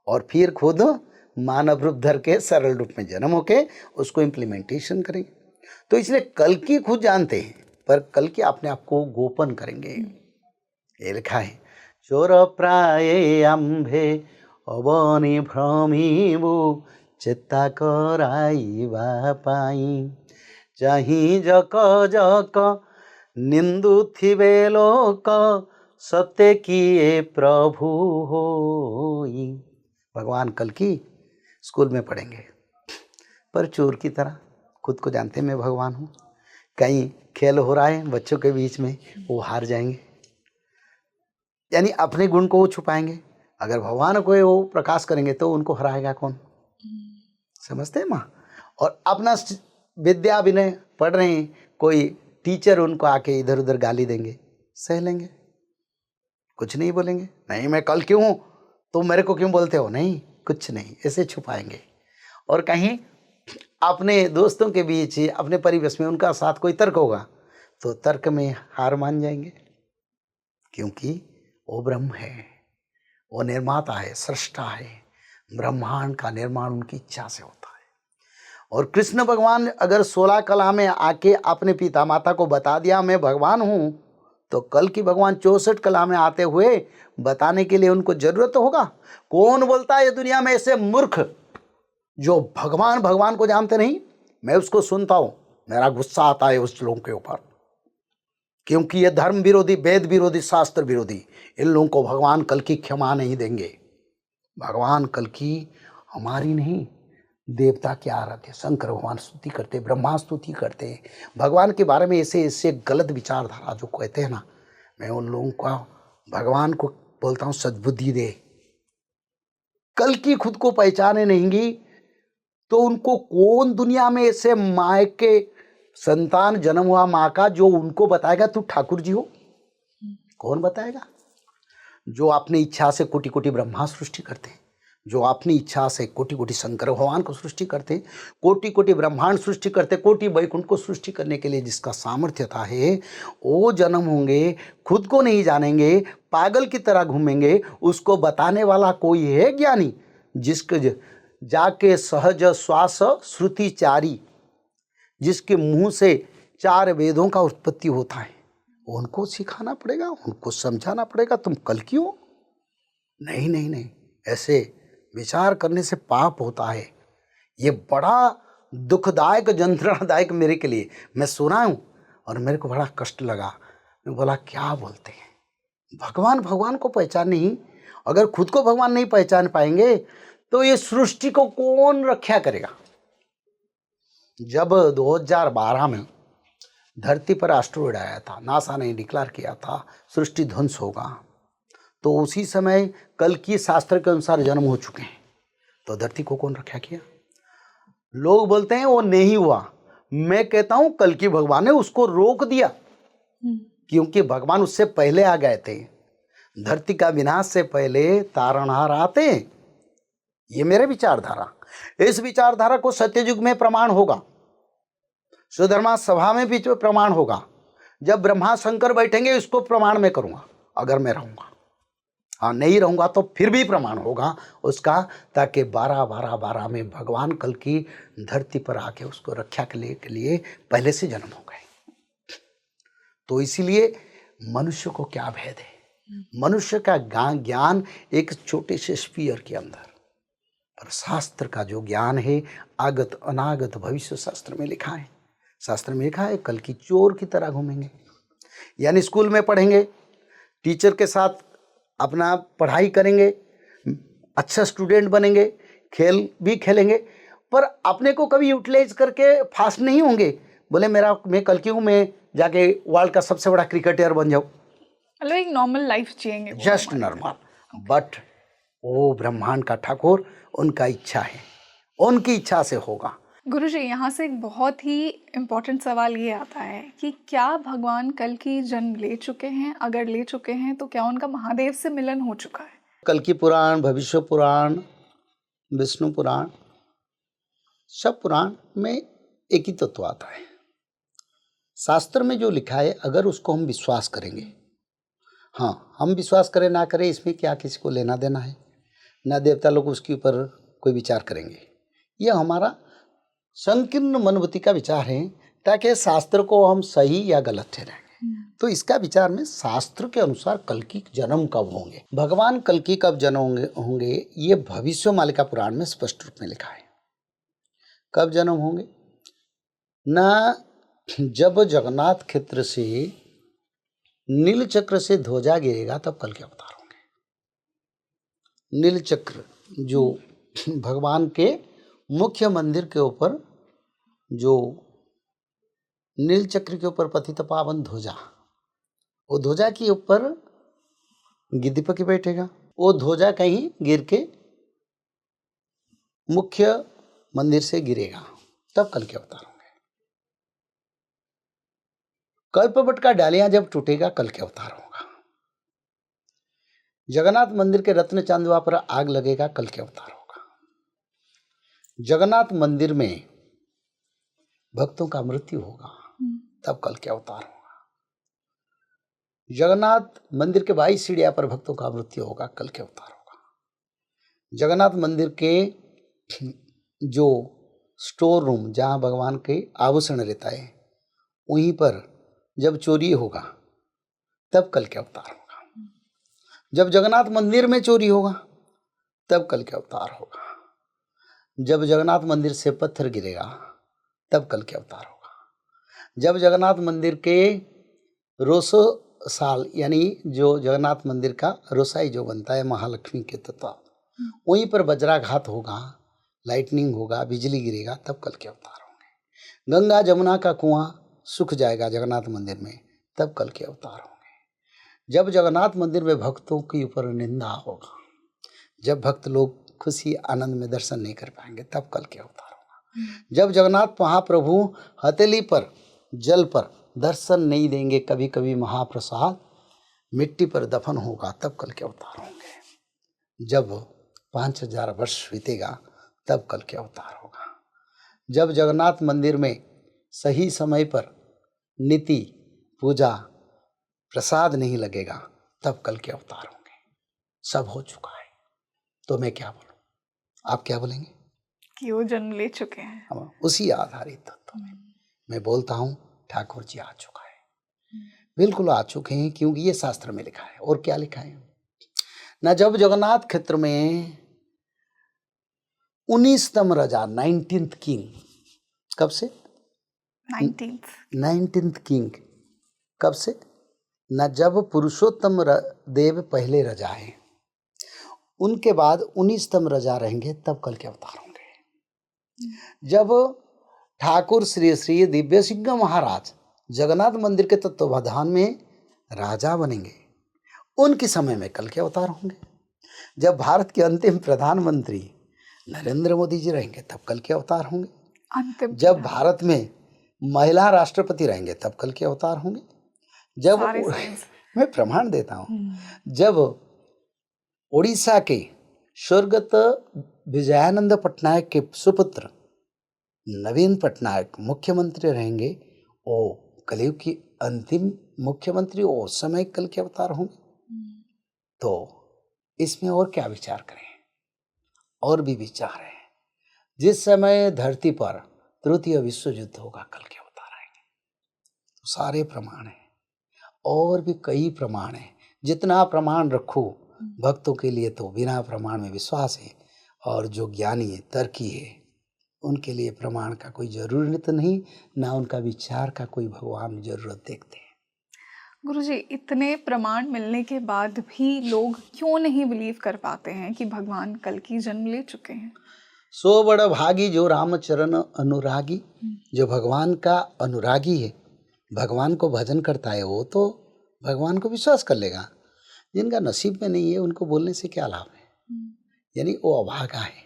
और फिर खुद मानव रूप धर के सरल रूप में जन्म होके उसको इम्प्लीमेंटेशन करेंगे। तो इसलिए कल्कि खुद जानते हैं, पर कल्कि अपने आप को गोपन करेंगे। ये लिखा है, चोर प्राये आम्भे अवनी भ्रमिबु चेता कराइबा पाई, चाही जक जक निंदु थिबे लोक सत्य किए प्रभु होई। भगवान कल्कि स्कूल में पढ़ेंगे, पर चोर की तरह खुद को जानते मैं भगवान हूँ। कहीं खेल हो रहा है बच्चों के बीच में, वो हार जाएंगे, यानी अपने गुण को वो छुपाएंगे। अगर भगवान को वो प्रकाश करेंगे तो उनको हराएगा कौन? समझते हैं माँ? और अपना विद्या विनय पढ़ रहे हैं, कोई टीचर उनको आके इधर उधर गाली देंगे, सह लेंगे, कुछ नहीं बोलेंगे। नहीं मैं कल क्यों हूँ, तुम मेरे को क्यों बोलते हो? नहीं, कुछ नहीं, ऐसे छुपाएंगे। और कहीं अपने दोस्तों के बीच, अपने परिवेश में उनका साथ कोई तर्क होगा तो तर्क में हार मान जाएंगे, क्योंकि वो ब्रह्म है, वो निर्माता है, सृष्टा है। ब्रह्मांड का निर्माण उनकी इच्छा से होता है। और कृष्ण भगवान अगर 16 कला में आके अपने पिता माता को बता दिया मैं भगवान हूँ, तो कल की भगवान 64 कला में आते हुए बताने के लिए उनको जरूरत होगा। कौन बोलता है ये दुनिया में ऐसे मूर्ख जो भगवान भगवान को जानते नहीं? मैं उसको सुनता हूँ, मेरा गुस्सा आता है उस लोगों के ऊपर, क्योंकि ये धर्म विरोधी, वेद विरोधी, शास्त्र विरोधी, इन लोगों को भगवान कल की क्षमा नहीं देंगे। भगवान कल की हमारी नहीं, देवता की आराध्य, शंकर भगवान स्तुति करते, ब्रह्मा स्तुति करते। भगवान के बारे में ऐसे ऐसे गलत विचारधारा जो कहते हैं ना, मैं उन लोगों का भगवान को बोलता हूँ सद्बुद्धि दे। कल की खुद को पहचाने नहीं तो उनको कौन दुनिया में ऐसे माँ के संतान जन्म हुआ माँ का जो उनको बताएगा तू ठाकुर जी हो? कौन बताएगा? जो अपनी इच्छा से कोटि कोटि ब्रह्मा सृष्टि करते हैं, जो अपनी इच्छा से कोटि कोटि शंकर भगवान को सृष्टि करते, कोटि कोटि ब्रह्मांड सृष्टि करते, कोटि वैकुंठ को सृष्टि करने के लिए जिसका सामर्थ्य था है, वो जन्म होंगे, खुद को नहीं जानेंगे, पागल की तरह घूमेंगे, उसको बताने वाला कोई है ज्ञानी, जिसके जाके सहज श्वास श्रुति चारी, जिसके मुंह से 4 वेदों का उत्पत्ति होता है, उनको सिखाना पड़ेगा, उनको समझाना पड़ेगा तुम कल क्यों। नहीं नहीं नहीं, ऐसे विचार करने से पाप होता है। ये बड़ा दुखदायक यंत्रणादायक मेरे के लिए, मैं सुना हूँ और मेरे को बड़ा कष्ट लगा। मैं बोला क्या बोलते हैं, भगवान भगवान को पहचान नहीं, अगर खुद को भगवान नहीं पहचान पाएंगे तो ये सृष्टि को कौन रक्षा करेगा। जब 2012 में धरती पर एस्टेरॉयड आया था, नासा ने डिक्लेयर किया था सृष्टि ध्वंस होगा, तो उसी समय कल की शास्त्र के अनुसार जन्म हो चुके हैं, तो धरती को कौन रक्षा किया। लोग बोलते हैं वो नहीं हुआ, मैं कहता हूं कल की भगवान ने उसको रोक दिया, क्योंकि भगवान उससे पहले आ गए थे। धरती का विनाश से पहले तारणहार आते हैं, ये मेरे विचारधारा। इस विचारधारा को सत्ययुग में प्रमाण होगा, सुधर्मा सभा में भी प्रमाण होगा, जब ब्रह्मा शंकर बैठेंगे इसको प्रमाण में करूंगा, अगर मैं रहूंगा। हाँ, नहीं रहूंगा तो फिर भी प्रमाण होगा उसका, ताकि 12-12-12 में भगवान कल की धरती पर आके उसको रक्षा के लिए पहले से जन्म हो गए। तो इसीलिए मनुष्य को क्या भेद है, मनुष्य का ज्ञान एक छोटे से स्फीयर के अंदर, पर शास्त्र का जो ज्ञान है आगत अनागत भविष्य शास्त्र में लिखा है। शास्त्र में लिखा है कल की चोर की तरह घूमेंगे, यानी स्कूल में पढ़ेंगे, टीचर के साथ अपना पढ़ाई करेंगे, अच्छा स्टूडेंट बनेंगे, खेल भी खेलेंगे, पर अपने को कभी यूटिलाइज करके फास्ट नहीं होंगे। बोले मैं कल की हूँ, मैं जाके वर्ल्ड का सबसे बड़ा क्रिकेटर बन जाऊँ, मतलब एक नॉर्मल लाइफ जिएंगे, जस्ट नॉर्मल। बट वो ब्रह्मांड का ठाकुर, उनका इच्छा है, उनकी इच्छा से होगा। गुरुजी, यहाँ से एक बहुत ही इम्पोर्टेंट सवाल ये आता है कि क्या भगवान कल की जन्म ले चुके हैं? अगर ले चुके हैं तो क्या उनका महादेव से मिलन हो चुका है? कल की पुराण, भविष्य पुराण, विष्णु पुराण, सब पुराण में एक ही तत्व आता है। शास्त्र में जो लिखा है अगर उसको हम विश्वास करेंगे, हाँ, हम विश्वास करें ना करें इसमें क्या किसी को लेना देना है, ना देवता लोग उसके ऊपर कोई विचार करेंगे। यह हमारा संकीर्ण मनोवृत्ति का विचार है, ताकि शास्त्र को हम सही या गलत ठहराएंगे। तो इसका विचार में शास्त्र के अनुसार कल की जन्म कब होंगे, भगवान कल की कब जन्म होंगे, ये भविष्य मालिका पुराण में स्पष्ट रूप में लिखा है। कब जन्म होंगे ना, जब जगन्नाथ क्षेत्र से नील चक्र से ध्वजा गिरेगा तब कल के अवतार होंगे। नील चक्र जो भगवान के मुख्य मंदिर के ऊपर, जो नील चक्र के ऊपर पतित पावन ध्वजा, वो ध्वजा के ऊपर गिद्ध पकी बैठेगा, वो ध्वजा कहीं गिर के मुख्य मंदिर से गिरेगा, तब कल के अवतार होंगे। कल्पवट का डालियां जब टूटेगा कल के अवतार होगा। जगन्नाथ मंदिर के रत्न चांदवा पर आग लगेगा, कल के अवतार होगा। जगन्नाथ मंदिर में भक्तों का मृत्यु होगा, तब कल के अवतार होगा। जगन्नाथ मंदिर के 22 सीढ़ियां पर भक्तों का मृत्यु होगा, कल के अवतार होगा। जगन्नाथ मंदिर के जो स्टोर रूम जहां भगवान के आभूषण रहता है, वहीं पर जब चोरी होगा तब कल के अवतार होगा। जब जगन्नाथ मंदिर में चोरी होगा तब कल के अवतार होगा। जब जगन्नाथ मंदिर से पत्थर गिरेगा तब कल के अवतार होगा। जब जगन्नाथ मंदिर के रोसो साल, यानी जो जगन्नाथ मंदिर का रोसाई जो बनता है महालक्ष्मी के तत्व, वहीं पर वज्राघात होगा, लाइटनिंग होगा, बिजली गिरेगा, तब कल के अवतार होंगे। गंगा जमुना का कुआं सूख जाएगा जगन्नाथ मंदिर में, तब कल के अवतार होंगे। जब जगन्नाथ मंदिर में भक्तों के ऊपर निंदा होगा, जब भक्त लोग खुशी आनंद में दर्शन नहीं कर पाएंगे, तब कल के अवतार होगा। जब जगन्नाथ महाप्रभु हथेली पर जल पर दर्शन नहीं देंगे, कभी कभी महाप्रसाद मिट्टी पर दफन होगा, तब कल के अवतार होंगे। जब 5,000 वर्ष बीतेगा तब कल के अवतार होगा। जब जगन्नाथ मंदिर में सही समय पर नीति पूजा प्रसाद नहीं लगेगा तब कल के अवतार होंगे। सब हो चुका है, तो मैं क्या बोलूं, आप क्या बोलेंगे? कि वो जन्म ले चुके हैं। हम उसी आधारित तत्व में मैं बोलता हूं ठाकुर जी आ चुका है, बिल्कुल आ चुके हैं, क्योंकि ये शास्त्र में लिखा है। और क्या लिखा है ना, जब जगन्नाथ क्षेत्र में 19तम राजा 19th किंग, कब से 19th किंग कब से न, जब पुरुषोत्तम देव पहले राजा हैं, उनके बाद 19तम राजा रहेंगे तब कल के अवतार होंगे। जब ठाकुर श्री श्री दिव्य सिंह महाराज जगन्नाथ मंदिर के तत्वावधान में राजा बनेंगे, उनके समय में कल के अवतार होंगे। जब भारत के अंतिम प्रधानमंत्री नरेंद्र मोदी जी रहेंगे तब कल के अवतार होंगे। जब भारत में महिला राष्ट्रपति रहेंगे तब कल के अवतार होंगे। जब मैं प्रमाण देता हूँ, जब उड़ीसा के स्वर्गत विजयानंद पटनायक के सुपुत्र नवीन पटनायक मुख्यमंत्री रहेंगे, वो कलयुग की अंतिम मुख्यमंत्री उस समय कल के अवतार होंगे। तो इसमें और क्या विचार करें, और भी विचार है। जिस समय धरती पर तृतीय विश्व युद्ध होगा कल के अवतार आएंगे। तो सारे प्रमाण हैं, और भी कई प्रमाण हैं। जितना प्रमाण रखो भक्तों के लिए तो बिना प्रमाण में विश्वास है, और जो ज्ञानी है, तर्की है, उनके लिए प्रमाण का कोई जरूरत नहीं, ना उनका विचार का कोई भगवान जरूरत देखते हैं। गुरुजी, इतने प्रमाण मिलने के बाद भी लोग क्यों नहीं बिलीव कर पाते हैं कि भगवान कल की जन्म ले चुके हैं? सो बड़ा भागी जो रामचरण अनुरागी। जो भगवान का अनुरागी है, भगवान को भजन करता है, वो तो भगवान को विश्वास कर लेगा। जिनका नसीब में नहीं है उनको बोलने से क्या लाभ है? यानी वो अभागा है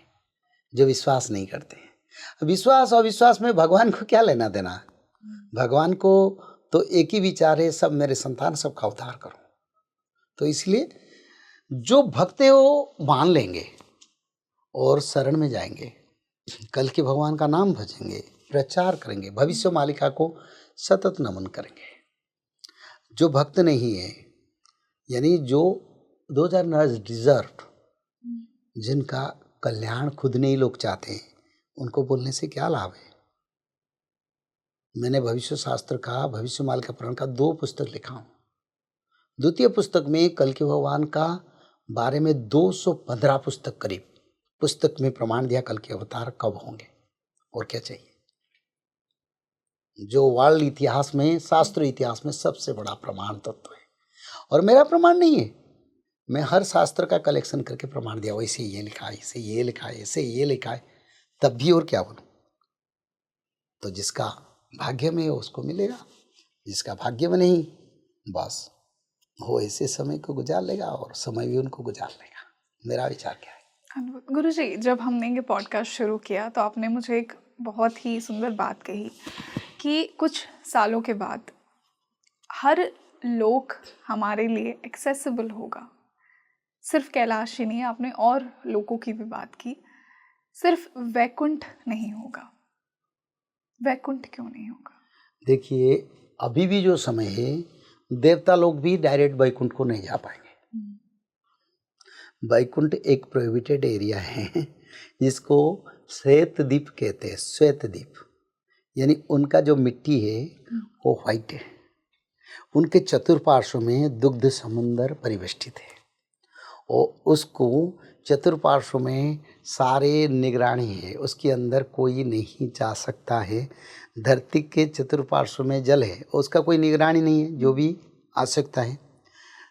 जो विश्वास नहीं करते हैं। विश्वास और विश्वास में भगवान को क्या लेना देना? भगवान को तो एक ही विचार है, सब मेरे संतान सबका उद्धार करो। तो इसलिए जो भक्त है वो मान लेंगे और शरण में जाएंगे, कल के भगवान का नाम भजेंगे, प्रचार करेंगे, भविष्य मालिका को सतत नमन करेंगे। जो भक्त नहीं है, यानी जो 2009 डिजर्व, जिनका कल्याण खुद नहीं लोग चाहते हैं, उनको बोलने से क्या लाभ है? मैंने भविष्य शास्त्र का, भविष्य मालिका पुराण का 2 पुस्तक लिखा हूँ। द्वितीय पुस्तक में कल के भगवान का बारे में 215 पुस्तक करीब पुस्तक में प्रमाण दिया कल के अवतार कब होंगे और क्या चाहिए। जो वर्ल्ड इतिहास में, शास्त्र इतिहास में सबसे बड़ा प्रमाण तत्व है। और मेरा प्रमाण नहीं है, मैं हर शास्त्र का कलेक्शन करके प्रमाण दिया, वैसे ये लिखा है, ऐसे ये लिखा है, ऐसे ये लिखा है, तब भी और क्या बोलूं। तो जिसका भाग्य में है उसको मिलेगा, जिसका भाग्य में नहीं, बस वो ऐसे समय को गुजार लेगा और समय भी उनको गुजार लेगा। मेरा विचार क्या है? गुरुजी, जब हमने ये पॉडकास्ट शुरू किया तो आपने मुझे एक बहुत ही सुंदर बात कही कि कुछ सालों के बाद हर लोक हमारे लिए एक्सेसिबल होगा। सिर्फ कैलाश ही नहीं, आपने और लोकों की भी बात की। सिर्फ वैकुंठ नहीं होगा। वैकुंठ क्यों नहीं होगा? देखिए, अभी भी जो समय है, देवता लोग भी डायरेक्ट वैकुंठ को नहीं जा पाएंगे। वैकुंठ एक प्रोहिबिटेड एरिया है जिसको श्वेत द्वीप कहते हैं। श्वेत द्वीप यानी उनका जो मिट्टी है वो व्हाइट है। उनके चतुर्पार्श्व में दुग्ध समुंदर परिवेष्टित है और उसको चतुर्पार्श्व में सारे निगरानी है, उसके अंदर कोई नहीं जा सकता है। धरती के चतुर्पार्श्व में जल है, उसका कोई निगरानी नहीं है। जो भी आ सकता है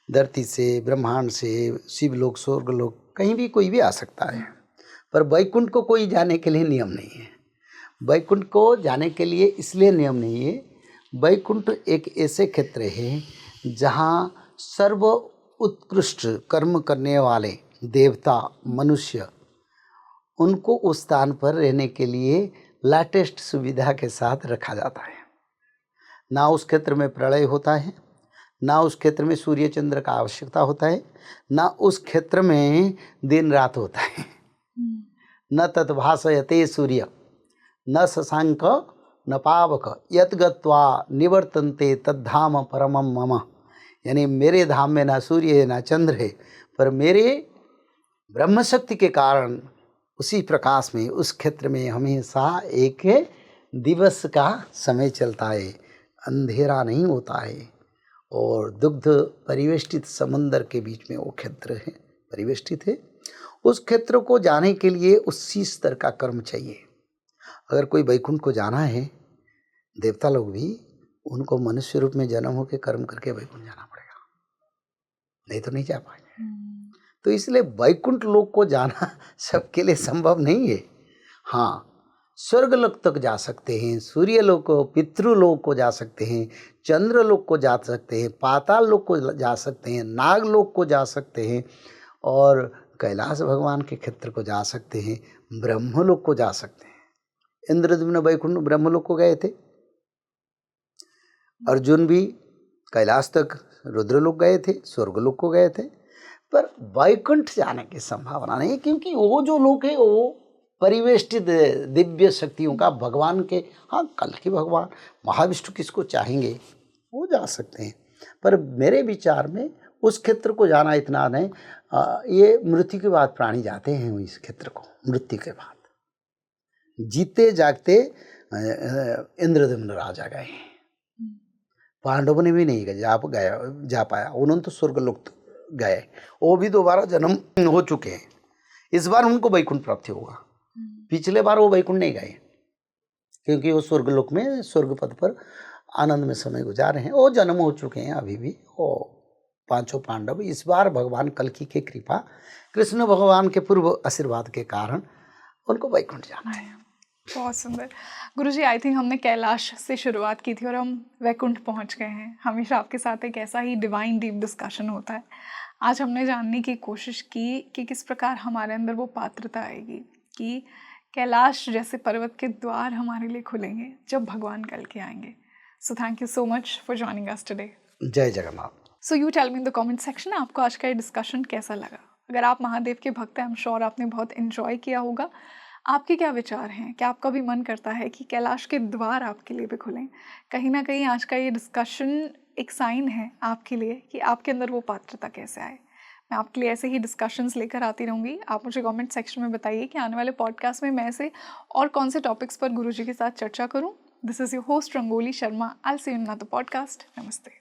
धरती से, ब्रह्मांड से, शिवलोक, स्वर्गलोक, कहीं भी कोई भी आ सकता है। पर वैकुंठ को कोई जाने के लिए नियम नहीं है। वैकुंठ को जाने के लिए इसलिए नियम नहीं है, वैकुंठ एक ऐसे क्षेत्र है जहाँ सर्व उत्कृष्ट कर्म करने वाले देवता, मनुष्य, उनको उस स्थान पर रहने के लिए लेटेस्ट सुविधा के साथ रखा जाता है। ना उस क्षेत्र में प्रलय होता है, ना उस क्षेत्र में सूर्य चंद्र का आवश्यकता होता है, ना उस क्षेत्र में दिन रात होता है। न तद्भासयते सूर्य न शशांक न पावक यत गत्वा निवर्तन्ते तद्धाम परमम मम। यानी मेरे धाम में ना सूर्य है ना चंद्र है, पर मेरे ब्रह्म शक्ति के कारण उसी प्रकाश में उस क्षेत्र में हमेशा एक दिवस का समय चलता है, अंधेरा नहीं होता है। और दुग्ध परिवेष्टित समंदर के बीच में वो क्षेत्र है, परिवेष्टित है। उस क्षेत्र को जाने के लिए उसी स्तर का कर्म चाहिए। अगर कोई वैकुंठ को जाना है, देवता लोग भी, उनको मनुष्य रूप में जन्म होकर कर्म करके वैकुंठ जाना पड़ेगा, नहीं तो नहीं जा पाएंगे। तो इसलिए वैकुंठ लोक को जाना सबके लिए संभव नहीं है। हाँ, स्वर्गलोक तक जा सकते हैं, सूर्यलोक को, पितृलोक को जा सकते हैं, चंद्रलोक को जा सकते हैं, पाताल लोक को जा सकते हैं, नागलोक को जा सकते हैं, और कैलाश भगवान के क्षेत्र को जा सकते हैं, ब्रह्मलोक को जा सकते हैं। इंद्रद्युम्न वैकुंठ ब्रह्मलोक को गए थे, अर्जुन भी कैलाश तक रुद्रलोक गए थे, स्वर्गलोक को गए थे, पर वैकुंठ जाने की संभावना नहीं, क्योंकि वो जो लोक है वो परिवेष्टित दिव्य शक्तियों का, भगवान के, हाँ कल के भगवान महाविष्णु किसको चाहेंगे, वो जा सकते हैं। पर मेरे विचार में उस क्षेत्र को जाना इतना नहीं। ये मृत्यु के बाद प्राणी जाते हैं इस क्षेत्र को, मृत्यु के बाद। जीते जागते इंद्रद्युम्न राजा गए, पांडवों ने भी नहीं जा पाया, उन्होंने तो स्वर्गलोक गए, वो भी दोबारा जन्म हो चुके हैं। इस बार उनको वैकुंठ प्राप्ति होगा, पिछले बार वो वैकुंठ नहीं गए, क्योंकि वो स्वर्गलोक में स्वर्ग पद पर आनंद में समय गुजार रहे हैं, वो जन्म हो चुके हैं अभी भी, वो पांचों पांडव। इस बार भगवान कल्कि के कृपा, कृष्ण भगवान के पूर्व आशीर्वाद के कारण उनको वैकुंठ जाना है। बहुत सुंदर गुरुजी। आई थिंक हमने कैलाश से शुरुआत की थी और हम वैकुंठ पहुंच गए हैं। हमेशा आपके साथ एक ऐसा ही डिवाइन डीप डिस्कशन होता है। आज हमने जानने की कोशिश की कि किस प्रकार हमारे अंदर वो पात्रता आएगी कि कैलाश जैसे पर्वत के द्वार हमारे लिए खुलेंगे जब भगवान कल के आएंगे। So thank you so much for joining us today. जय Jagannath. So you tell me in the comment section, आपको आज का ये डिस्कशन कैसा लगा। अगर आप महादेव के भक्त हैं, आई एम श्योर आपने बहुत इन्जॉय किया होगा। आपके क्या विचार हैं? क्या आपका भी मन करता है कि कैलाश के द्वार आपके लिए भी खुलें? कहीं ना कहीं आज का ये डिस्कशन एक साइन है आपके लिए कि आपके अंदर वो पात्रता कैसे आए। मैं आपके लिए ऐसे ही डिस्कशंस लेकर आती रहूँगी। आप मुझे कमेंट सेक्शन में बताइए कि आने वाले पॉडकास्ट में मैं ऐसे और कौन से टॉपिक्स पर गुरुजी के साथ चर्चा करूँ। This is your host rangoli Sharma. I will see you in another podcast. नमस्ते।